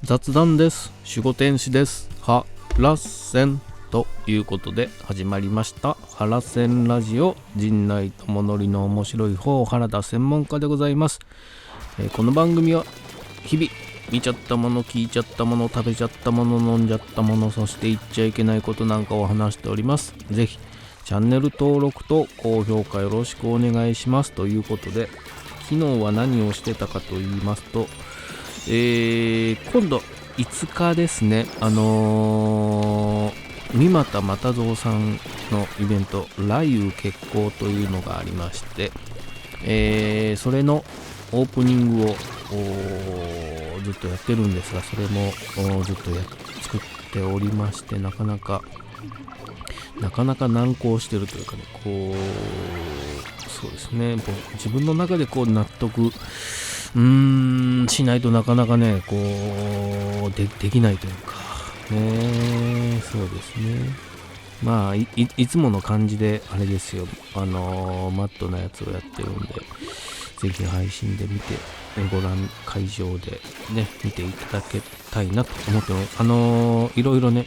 雑談です。守護天使です。ハラセンということで始まりましたハラセンラジオ。陣内智則の面白い方原田専門家でございます。この番組は日々見ちゃったもの、聞いちゃったもの、食べちゃったもの、飲んじゃったもの、そして言っちゃいけないことなんかを話しております。ぜひチャンネル登録と高評価よろしくお願いしますということで、昨日は何をしてたかと言いますと、今度5日ですね、三股又蔵さんのイベント雷雨決行というのがありまして、それのオープニングをずっとやってるんですが、それもずっと作っておりまして、なかなか難航してるというかね、そうですね、自分の中で納得しないとなかなかね、できないというかね。そうですね。まあ いつもの感じであれですよ、マットなやつをやってるんで、ぜひ配信で見てご覧、会場でね見ていただけたいなと思ってます。いろいろね、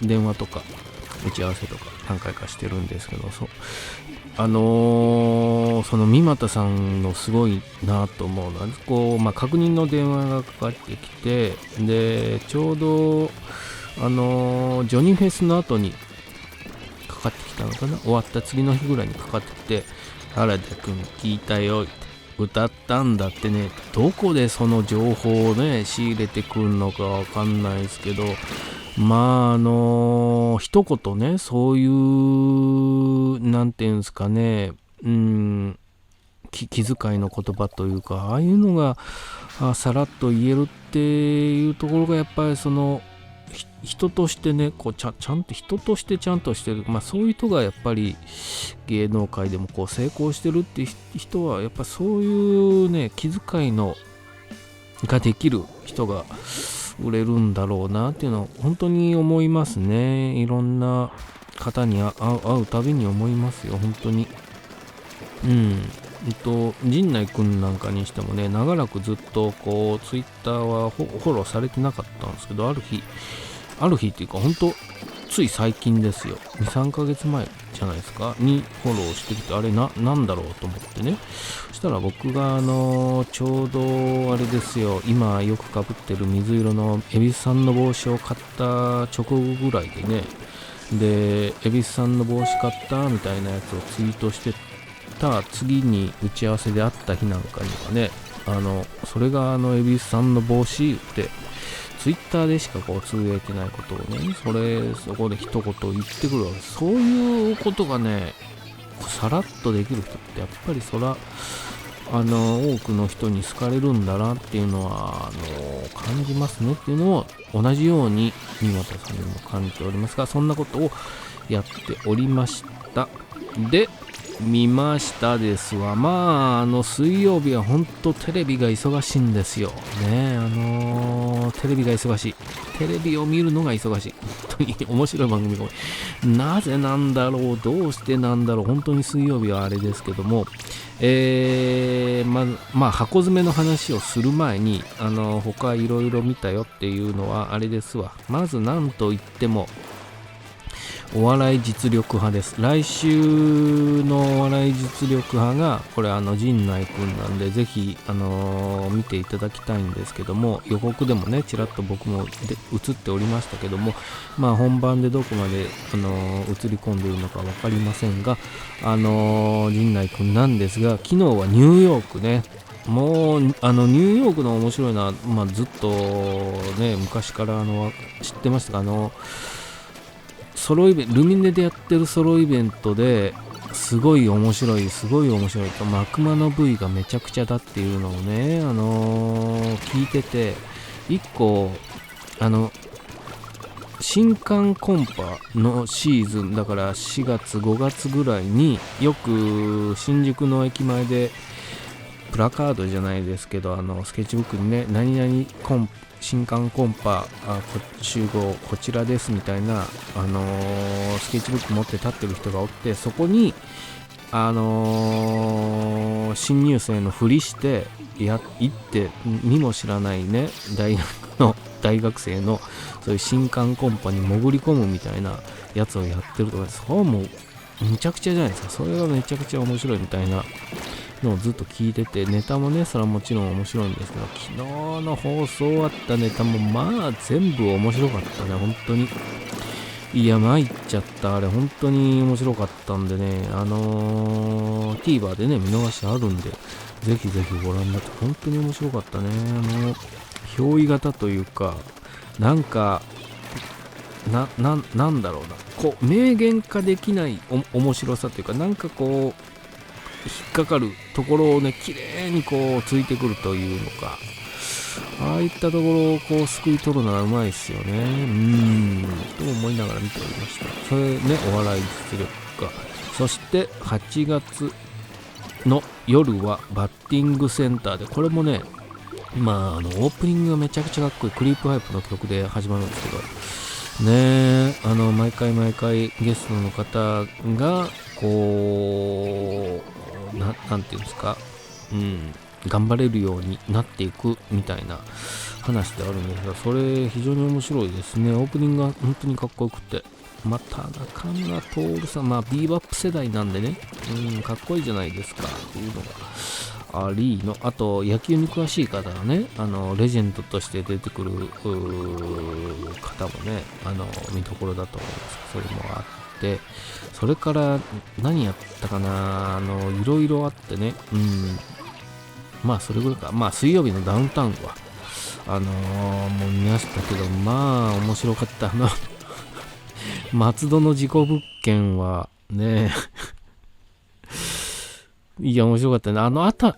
電話とか打ち合わせとか何回かしてるんですけど、その三股さんのすごいなと思うのは、確認の電話がかかってきて、でちょうどジョニーフェスの後にかかってきたのかな、終わった次の日ぐらいにかかってきて、原田くん聞いたよ、歌ったんだってね。どこでその情報をね仕入れてくるのかわかんないですけど、一言ね、そういうなんていうんですかね、気遣いの言葉というか、ああいうのがさらっと言えるっていうところが、やっぱりその人としてね、ちゃんと人としてちゃんとしてる、そういう人がやっぱり芸能界でも成功してるって人は、やっぱそういうね気遣いができる人が売れるんだろうなっていうのは本当に思いますね。いろんな方に会うたびに思いますよ、本当に。陣内くんなんかにしてもね、長らくずっとツイッターはフォローされてなかったんですけど、ある日っていうか、本当つい最近ですよ、 2,3 ヶ月前じゃないですかにフォローしてきて、あれなんだろうと思ってね。そしたら僕がちょうどあれですよ、今よくかぶってる水色の恵比寿さんの帽子を買った直後ぐらいでね、で恵比寿さんの帽子買ったみたいなやつをツイートしてた次に打ち合わせで会った日なんかにはね、それが恵比寿さんの帽子ってツイッターでしかつぶやいてないことをね、そこで一言言ってくるわけです。そういうことがねさらっとできる人って、やっぱり多くの人に好かれるんだなっていうのは感じますねっていうのを、同じように三股さんにも感じておりますが、そんなことをやっておりました。で見ましたですわ。水曜日は本当テレビが忙しいんですよね。テレビが忙しい、テレビを見るのが忙しい、本当に面白い番組が多い。なぜなんだろう、どうしてなんだろう。本当に水曜日はあれですけども、箱詰めの話をする前に、他いろいろ見たよっていうのはあれですわ。まず何と言ってもお笑い実力派です。来週のお笑い実力派がこれ陣内くんなんで、ぜひ見ていただきたいんですけども、予告でもねちらっと僕も映っておりましたけども、本番でどこまで映り込んでいるのか分かりませんが、陣内くんなんですが、昨日はニューヨークね、もうニューヨークの面白いのは、ずっとね昔から知ってましたが、ソロイベント、ルミネでやってるソロイベントですごい面白いと、悪魔の V がめちゃくちゃだっていうのをね、聞いてて、一個新刊コンパのシーズンだから4月5月ぐらいによく新宿の駅前でプラカードじゃないですけど、スケッチブックにね、何々新刊コンパ集合こちらですみたいな、スケッチブック持って立ってる人がおって、そこに新入生のふりして行って見も知らないね大学生のそういう新歓コンパに潜り込むみたいなやつをやってるとか、それはもうむちゃくちゃじゃないですか。それがめちゃくちゃ面白いみたいなのをずっと聞いてて、ネタもねそれはもちろん面白いんですけど、昨日の放送あったネタもまあ全部面白かったね、本当に。いや参っちゃった。あれ本当に面白かったんでね、TVer でね見逃しあるんで、ぜひぜひご覧になって、本当に面白かったね。憑依型というか、なんかなんだろうな、こう明言化できない面白さというか、なんかこう引っかかるところをね綺麗にこうついてくるというのか、ああいったところをこう救い取るのがうまいですよね。と思いながら見ておりました。それね、お笑い実力が。そして8月の夜はバッティングセンターで、これもね、オープニングがめちゃくちゃかっこいいクリープハイプの曲で始まるんですけどね、毎回ゲストの方がこうなんていうんですか、頑張れるようになっていくみたいな話であるんですが、それ非常に面白いですね。オープニングが本当にかっこよくて、また中村徹さん、ビーバップ世代なんでね、かっこいいじゃないですかっていうのがありの、あと野球に詳しい方がね、レジェンドとして出てくる方もね、見どころだと思います。それもあって、それから何やったかな、いろいろあってね、それぐらいか。水曜日のダウンタウンはもう見ましたけど、面白かった。松戸の事故物件はねいや面白かったね。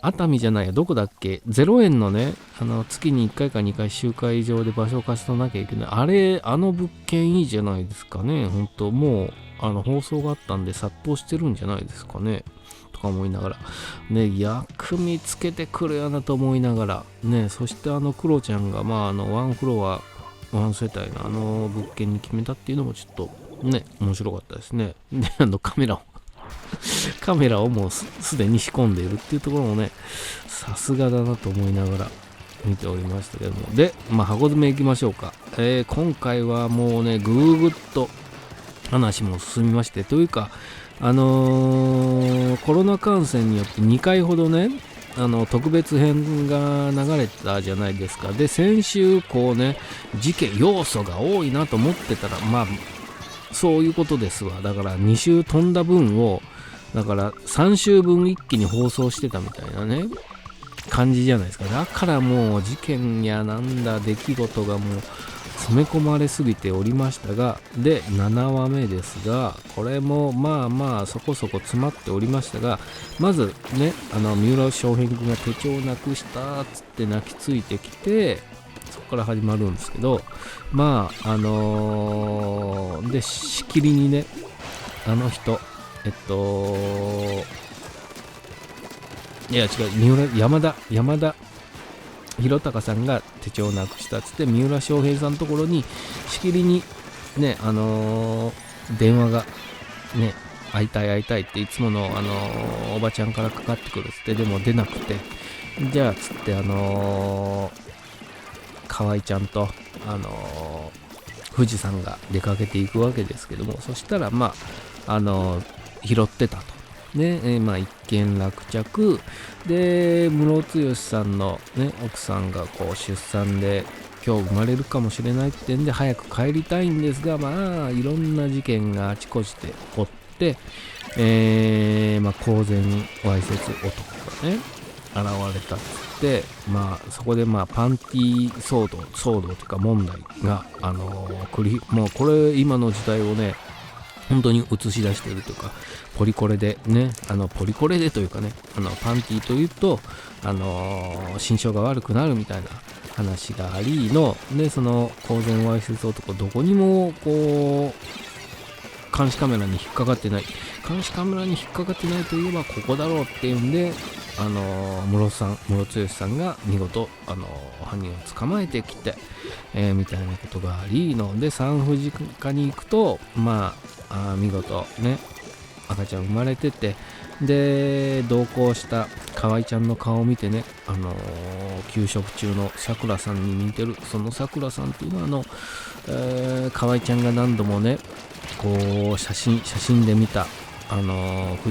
熱海じゃないや、どこだっけ、0円のね、月に1回か2回集会場で場所を貸しとなきゃいけない、物件いいじゃないですかね。本当もう放送があったんで殺到してるんじゃないですかね、とか思いながらね、役見つけてくるよなと思いながらね。そしてクロちゃんがワンフロアワン世帯の物件に決めたっていうのもちょっとね面白かったですね。でカメラをもうすでに仕込んでいるっていうところもね、さすがだなと思いながら見ておりましたけども。で、箱詰め行きましょうか。今回はもうねぐーっと話も進みまして、というかコロナ感染によって2回ほどね特別編が流れたじゃないですか。で先週こうね事件要素が多いなと思ってたら、そういうことですわ。だから2週飛んだ分をだから3週分一気に放送してたみたいなね感じじゃないですか。だからもう事件やなんだ出来事がもう詰め込まれすぎておりましたが、で7話目ですが、これもそこそこ詰まっておりましたが、まずね三浦翔平君が手帳なくしたっつって泣きついてきて、そこから始まるんですけど、でしきりにね人いや違う、山田弘隆さんが手帳をなくしたっつって三浦翔平さんのところにしきりにね電話がね会いたいっていつものおばちゃんからかかってくるっつって、でも出なくて、じゃあつって河合ちゃんと富士山が出かけていくわけですけども、そしたら拾ってたとね、一見落着で、室津義さんの、ね、奥さんがこう出産で今日生まれるかもしれないってんで早く帰りたいんですが、いろんな事件があちこちで起こって、公然わいせつ男がね現れたっつって、そこでパンティー騒動というか問題がもうこれ今の時代をね本当に映し出しているというか、ポリコレでねポリコレでというかねパンティーというと心象が悪くなるみたいな話がありので、その公然わいせつ男どこにもこう監視カメラに引っかかってないといえばここだろうっていうんで室津義さんが見事犯人を捕まえてきて、みたいなことがありので、産婦人科に行くと見事ね赤ちゃん生まれてて、で同行した河合ちゃんの顔を見てね、給食中のさくらさんに似てる。そのさくらさんっていうのは河合ちゃんが何度もねこう写真で見た富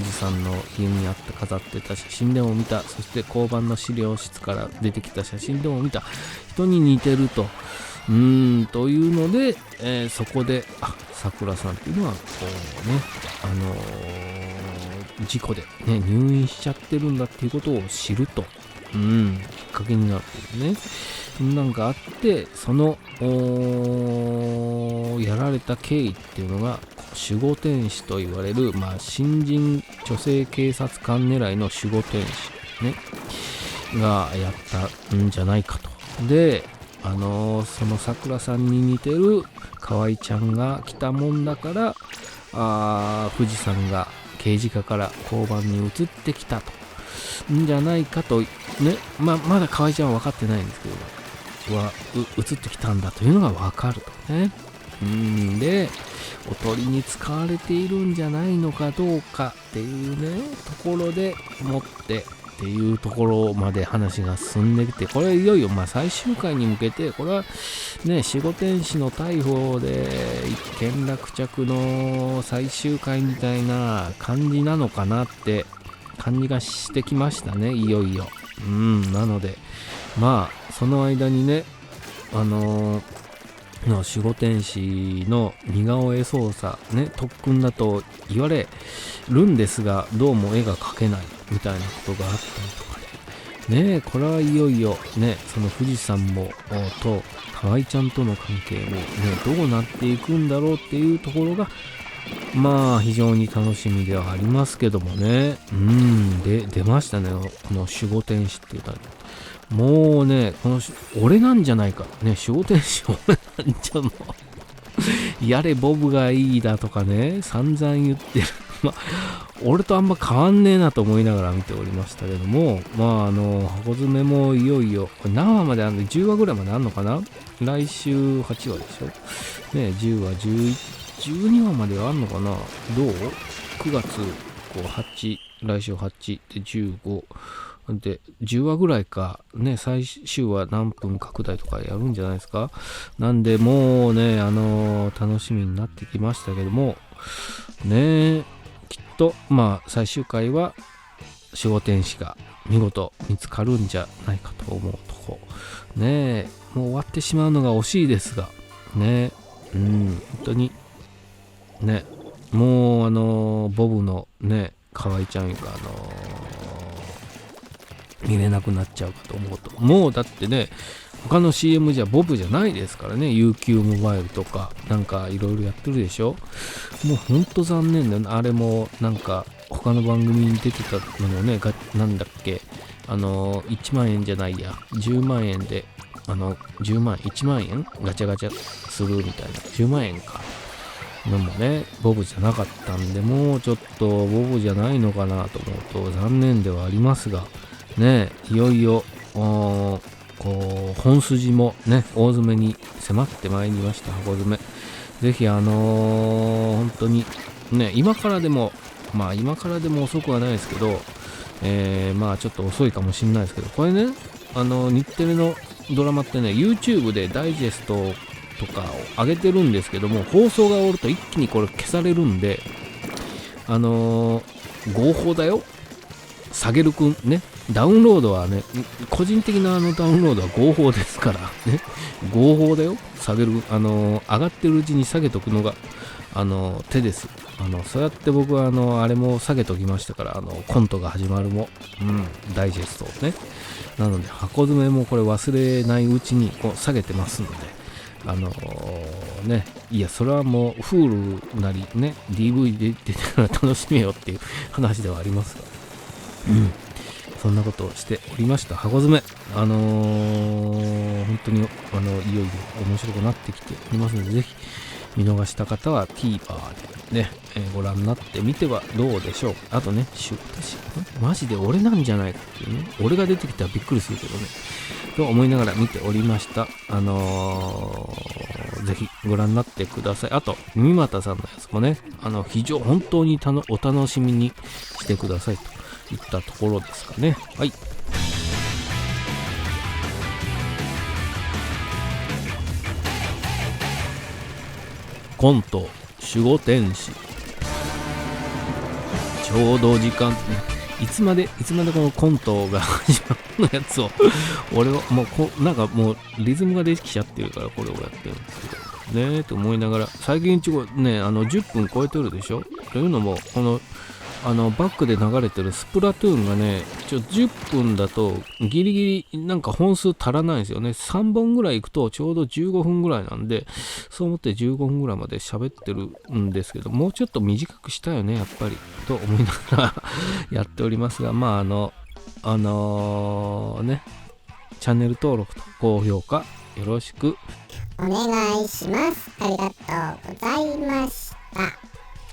士山の家にあって飾ってた写真でも見た、そして交番の資料室から出てきた写真でも見た人に似てるとというので、そこでさくらさんっていうのはこうね事故で、ね、入院しちゃってるんだっていうことを知ると、きっかけになるというね、なんかあって、そのやられた経緯っていうのが守護天使と言われる、新人女性警察官狙いの守護天使、ね、がやったんじゃないかと。で、そのさくらさんに似てる河合ちゃんが来たもんだから、富士山が刑事課から交番に移ってきたとんじゃないかとね、まだ河合ちゃんは分かってないんですけど、移ってきたんだというのが分かるとね。で、おとりに使われているんじゃないのかどうかっていうねところでもってっていうところまで話が進んできて、これいよいよ最終回に向けて、これはね守護天使の逮捕で一件落着の最終回みたいな感じなのかなって感じがしてきましたね、いよいよ。なのでその間にね守護天使の似顔絵操作ね特訓だと言われるんですが、どうも絵が描けないみたいなことがあったりとかでね、これはいよいよねその富士山もと河合ちゃんとの関係もねどうなっていくんだろうっていうところが非常に楽しみではありますけどもね。で出ましたね、この守護天使っていうのはもうね、俺なんじゃないかね、守護天使俺なんじゃもうやれボブがいいだとかね散々言ってる俺とあんま変わんねえなと思いながら見ておりましたけども、箱詰めもいよいよこれ何話まであるの、10話ぐらいまであるのかな、来週8話でしょね、10話12話まではあるのかな、どう ?9 月8、来週8で15で10話ぐらいかね、最終話何分拡大とかやるんじゃないですか。なんでもうね楽しみになってきましたけどもね、きっと最終回は守護天使が見事見つかるんじゃないかと思うとこね、もう終わってしまうのが惜しいですがね、本当にね、もうボブのね河合ちゃんが見れなくなっちゃうかと思うと、もうだってね他の CM じゃボブじゃないですからね、 UQ モバイルとかなんかいろいろやってるでしょ。もうほんと残念だよね。あれもなんか他の番組に出てたのもねなんだっけ1万円じゃないや10万円で1万円ガチャガチャするみたいな10万円かのもねボブじゃなかったんで、もうちょっとボブじゃないのかなと思うと残念ではありますがね、いよいよ本筋もね大詰めに迫ってまいりました。箱詰めぜひ本当にね今からでも遅くはないですけど、ちょっと遅いかもしれないですけど、これね日テレのドラマってね YouTube でダイジェストとかを上げてるんですけども、放送が終わると一気にこれ消されるんで合法だよサゲルくんね、ダウンロードはね個人的なダウンロードは合法ですからね、合法だよ下げる上がってるうちに下げとくのが手です。そうやって僕はあれも下げときましたから、コントが始まるもダイジェストをね、なので箱詰めもこれ忘れないうちに下げてますのでいやそれはもうHuluなりね DVD で出てから楽しめよっていう話ではありますが、そんなことをしておりました。箱詰め本当にいよいよ面白くなってきておりますので、ぜひ見逃した方は TVer でね、ご覧になってみてはどうでしょう。あとね私マジで俺なんじゃないかっていうね、俺が出てきたらびっくりするけどねと思いながら見ておりました。ぜひご覧になってください。あと三股さんのやつもね、本当にお楽しみにしてくださいといったところですかね。はい。コント守護天使、ちょうど時間、いつまでこのコントが始まるのやつを俺はもうなんかもうリズムができちゃってるからこれをやってるんですけどねと思いながら、最近ね10分超えてるでしょ。というのもこのバックで流れてるスプラトゥーンがね、10分だとギリギリなんか本数足らないんですよね。3本ぐらい行くとちょうど15分ぐらいなんで、そう思って15分ぐらいまで喋ってるんですけど、もうちょっと短くしたよねやっぱりと思いながらやっておりますが、まあね、チャンネル登録と高評価よろしくお願いします。ありがとうございました。